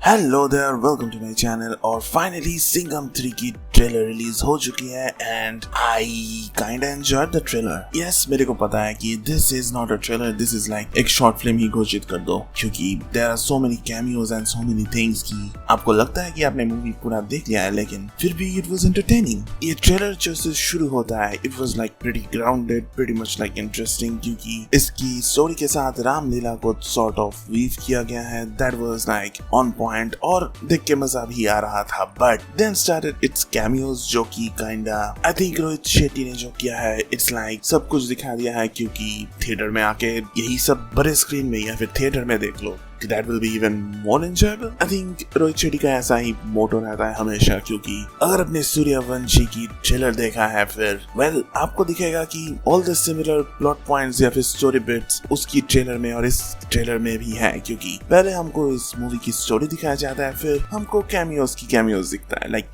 Hello there, welcome to my channel. और finally Singham 3 की trailer release हो चुकी है and I kind enjoyed the trailer. Yes, मेरे को पता है कि this is not a trailer, this is like एक शॉर्ट फिल्म ही घोषित कर दो, क्योंकि there are so many cameos and so many things कि आपको लगता है कि आपने मूवी पूरा देख लिया है, लेकिन फिर भी इट वाज एंटरटेनिंग। ये ट्रेलर जैसे शुरू होता है, it was like pretty grounded, pretty much like interesting, क्योंकि इसकी स्टोरी के साथ रामलीला को सॉर्ट ऑफ वीव किया गया है। That was like on point और देख के मजा भी आ रहा था। But then started its cameos, जो कि kinda I think Rohit Shetty ने जो किया है, इट्स लाइक सब कुछ दिखा दिया है, क्योंकि थिएटर में आके यही सब बड़े स्क्रीन में या फिर थिएटर में देख लो, that will be even more enjoyable. I think Rohit Shetty का ऐसा ही मोटो रहता है हमेशा, क्योंकि अगर अपने सूर्यवंशी की ट्रेलर देखा है फिर आपको दिखेगा कि all the similar plot points या फिर स्टोरी बिट्स उसकी ट्रेलर में और इस ट्रेलर में भी है, क्योंकि पहले हमको इस मूवी की स्टोरी दिखाया जाता है, फिर हमको कैमियोज दिखता है। लाइक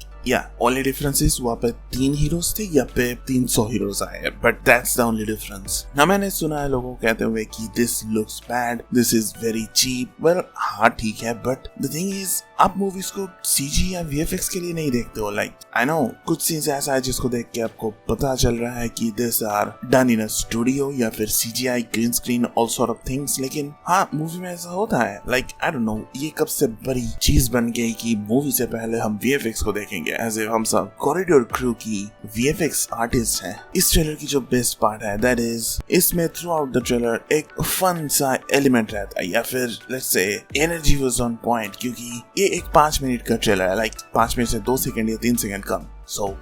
only difference is वहाँ पे 3 हीरोज थे, यहाँ पे 300 हीरोज आए, but that's the only difference। ना मैंने सुना है लोगों कहते हुए कि this looks bad, this is very cheap। well, हाँ ठीक है, बट the thing is आप मूवीज को CG या VFX के लिए नहीं देखते हो। लाइक I know कुछ सीन्स ऐसा है जिसको देख के आपको पता चल रहा है कि this are done in a studio या फिर CGI, green screen, all sort of things, लेकिन हाँ मूवी में ऐसा होता है। लाइक I don't know ये कब से बड़ी चीज बन गई कि मूवी से पहले हम VFX को देखेंगे, एज इफ हम सब कॉरिडोर क्रू की VFX आर्टिस्ट हैं। इस ट्रेलर की जो बेस्ट पार्ट है, दैट इज इसमें थ्रू आउट द ट्रेलर एक फन सा एलिमेंट रहता है, या फिर let's say energy was on point, क्योंकि ये एक 5 मिनट का ट्रेलर है। लाइक 5 मिनट से 2 सेकंड या 3 सेकंड कम।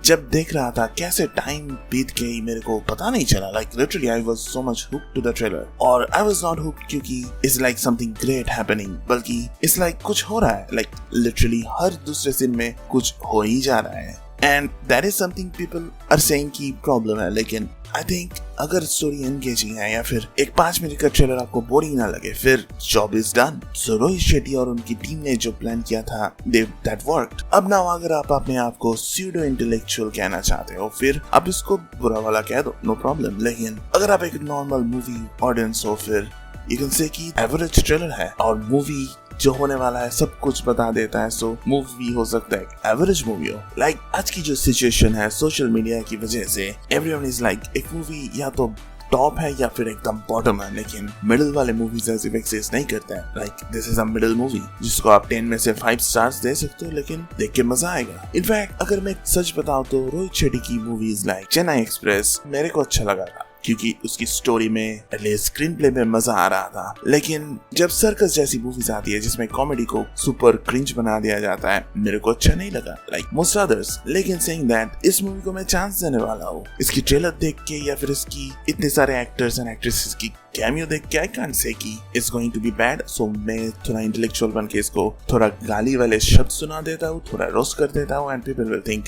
जब देख रहा था कैसे टाइम बीत गई मेरे को पता नहीं चला। Like literally I was so much hooked to the trailer, और आई वाज नॉट हुक्ड क्योंकि it's like something great happening, बल्कि इट्स लाइक कुछ हो रहा है। लाइक लिटरली हर दूसरे सीन में कुछ हो ही जा रहा है, and that is something people are saying की प्रॉब्लम है। लेकिन आई थिंक अगर स्टोरी एंगेजिंग है या फिर एक 5 मिनट का ट्रेलर आपको बोरिंग ना लगे, फिर जॉब इज डन। सो रोहित शेट्टी और उनकी टीम ने जो प्लान किया था, दैट वर्कड। अब ना अगर आप अपने आप को स्यूडो इंटेलेक्चुअल कहना चाहते हो, फिर आप इसको बुरा वाला कह दो, नो प्रॉब्लम। लेकिन अगर आप एक नॉर्मल मूवी ऑडियंस हो, फिर यू कैन से कि एवरेज ट्रेलर है और मूवी जो होने वाला है सब कुछ बता देता है। सो मूवी हो सकता है एवरेज मूवी हो। लाइक आज की जो सिचुएशन है सोशल मीडिया की वजह से, एवरीवन इज लाइक एक मूवी या तो टॉप है या फिर एकदम बॉटम है, लेकिन मिडिल वाले मूवीज ऐसे एक्सेस नहीं करते हैं। Like this is a middle movie जिसको आप 10 में से 5 स्टार्स दे सकते हो, लेकिन देख के मजा आएगा। इनफैक्ट अगर मैं सच बताऊं तो रोहित शेट्टी की मूवीज लाइक चेन्नई एक्सप्रेस मेरे को अच्छा लगा था, क्योंकि उसकी स्टोरी में स्क्रीन प्ले में मजा आ रहा था। लेकिन जब सर्कस जैसी मूवीज आती है जिसमें कॉमेडी को सुपर क्रिंज बना दिया जाता है, मेरे को अच्छा नहीं लगा, लाइक मोस्ट अदर्स। लेकिन सेइंग दैट इस मूवी को मैं चांस देने वाला हूँ। इसकी ट्रेलर देख के या फिर इसकी इतने सारे एक्टर्स एंड एक्ट्रेसेस की कैमियो देख के आई कांट से कि it's going to be bad. So मैं थोड़ा इंटेलेक्चुअल बन के इसको थोड़ा गाली वाले शब्द सुना देता हूँ, थोड़ा रोस्ट कर देता हूँ, and people will think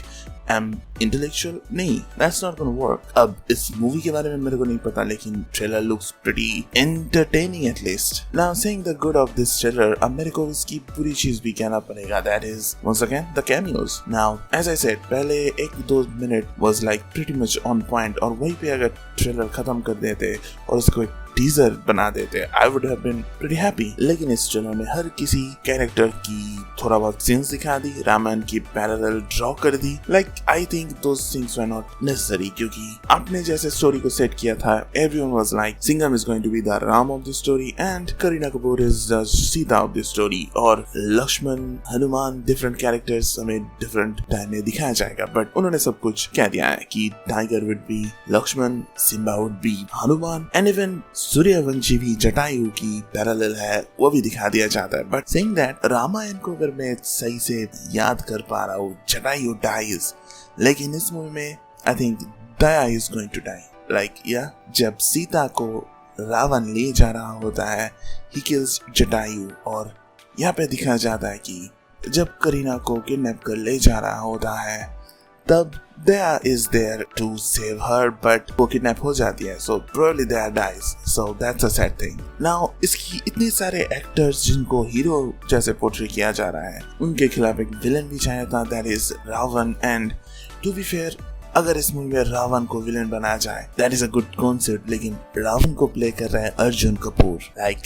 I am intellectual. नहीं, दैट्स नॉट गोना वर्क। अब इस मूवी के बारे में मेरे को नहीं पता, लेकिन trailer looks pretty entertaining at least. Now saying the good of this trailer, अब मेरे को इसकी पूरी चीज भी कहना पड़ेगा, that is once again the cameos. Now as I said, पहले 1-2 minute was like pretty much on point, और वहीं पे अगर ट्रेलर खत्म कर देते और उसको एक टीजर बना देते, I would have been pretty happy. लेकिन इस ट्रेलर में हर किसी कैरेक्टर की थोड़ा बहुत सीन्स दिखा दी, रामायण की पैरेलल ड्रॉ कर दी। Like I think those things were not necessary, क्योंकि आपने जैसे स्टोरी को सेट किया था, everyone was like Singham is going to be the Ram of the story and Kareena Kapoor is the Sita of the story, और लक्ष्मण, हनुमान, डिफरेंट कैरेक्टर्स हमें डिफरेंट टाइम में दिखाया जाएगा। बट उन्होंने सब कुछ कह दिया है कि Tiger would be Lakshman, Simmba would be Hanuman, and even Sooryavanshi भी जटायु की पैरेलल है, वो भी दिखा दिया जाता है। बट सेइंग दैट, रामायण को अगर मैं सही से याद कर पा रहा हूँ, जटायु डाइज, लेकिन इस मूवी में I think Daya is going to die. Like जब सीता को रावण ले जा रहा होता है, ही किल्स जटायु, और यहाँ पे दिखाया जाता है कि जब करीना को किडनैप कर ले जा रहा होता है, तब Daya is there to save her, but वो किडनैप हो जाती है। So probably Daya dies, so that's a sad thing. Now इसकी इतने सारे एक्टर्स जिनको हीरो जैसे पोर्ट्रे किया जा रहा है, उनके खिलाफ एक विलन भी चाहिए था, that is Ravan. And to be fair, अगर इस मूवी में रावण को विलेन बनाया जाए, that is a good concept, लेकिन रावण को प्ले कर रहे हैं Arjun Kapoor. Like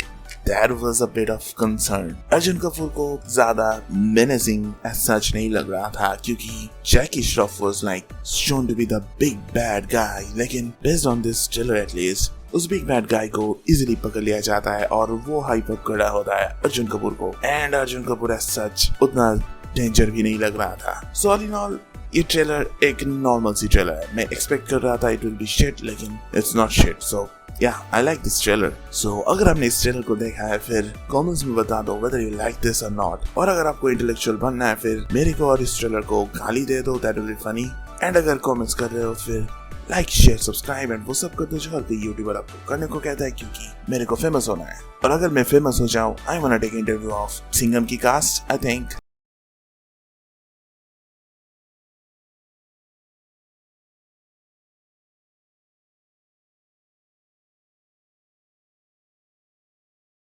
that was a bit of concern. Arjun Kapoor को ज्यादा menacing as such नहीं लग रहा था क्योंकि Jackie Shroff was like shown to be the big bad guy. लेकिन based on this trailer at least उस बिग बैड गाय को इजीली पकड़ लिया जाता है और वो हाइप अप कर रहा होता है अर्जुन कपूर को, and Arjun Kapoor as such उतना डेंजर भी नहीं लग रहा था. सो ऑल इन ऑल ये ट्रेलर एक नॉर्मल सी ट्रेलर है. मैं एक्सपेक्ट कर रहा था इट विल बी शिट, लेकिन इट्स नॉट शिट. सो या आई लाइक दिस ट्रेलर. सो अगर आपने इस ट्रेलर को देखा है फिर कमेंट्स में बता दो whether you like this or not. और अगर आपको इंटेलेक्चुअल बनना है फिर मेरे को और इस ट्रेलर को गाली दे दो, that will be funny. And अगर कमेंट्स कर रहे हो फिर लाइक शेयर सब्सक्राइब एंड वो सब कर दो जो हर कोई यूट्यूबर आपको करने को कहता है, क्योंकि मेरे को फेमस होना है. और अगर मैं फेमस हो जाऊं I want to take interview of Singham की कास्ट. I think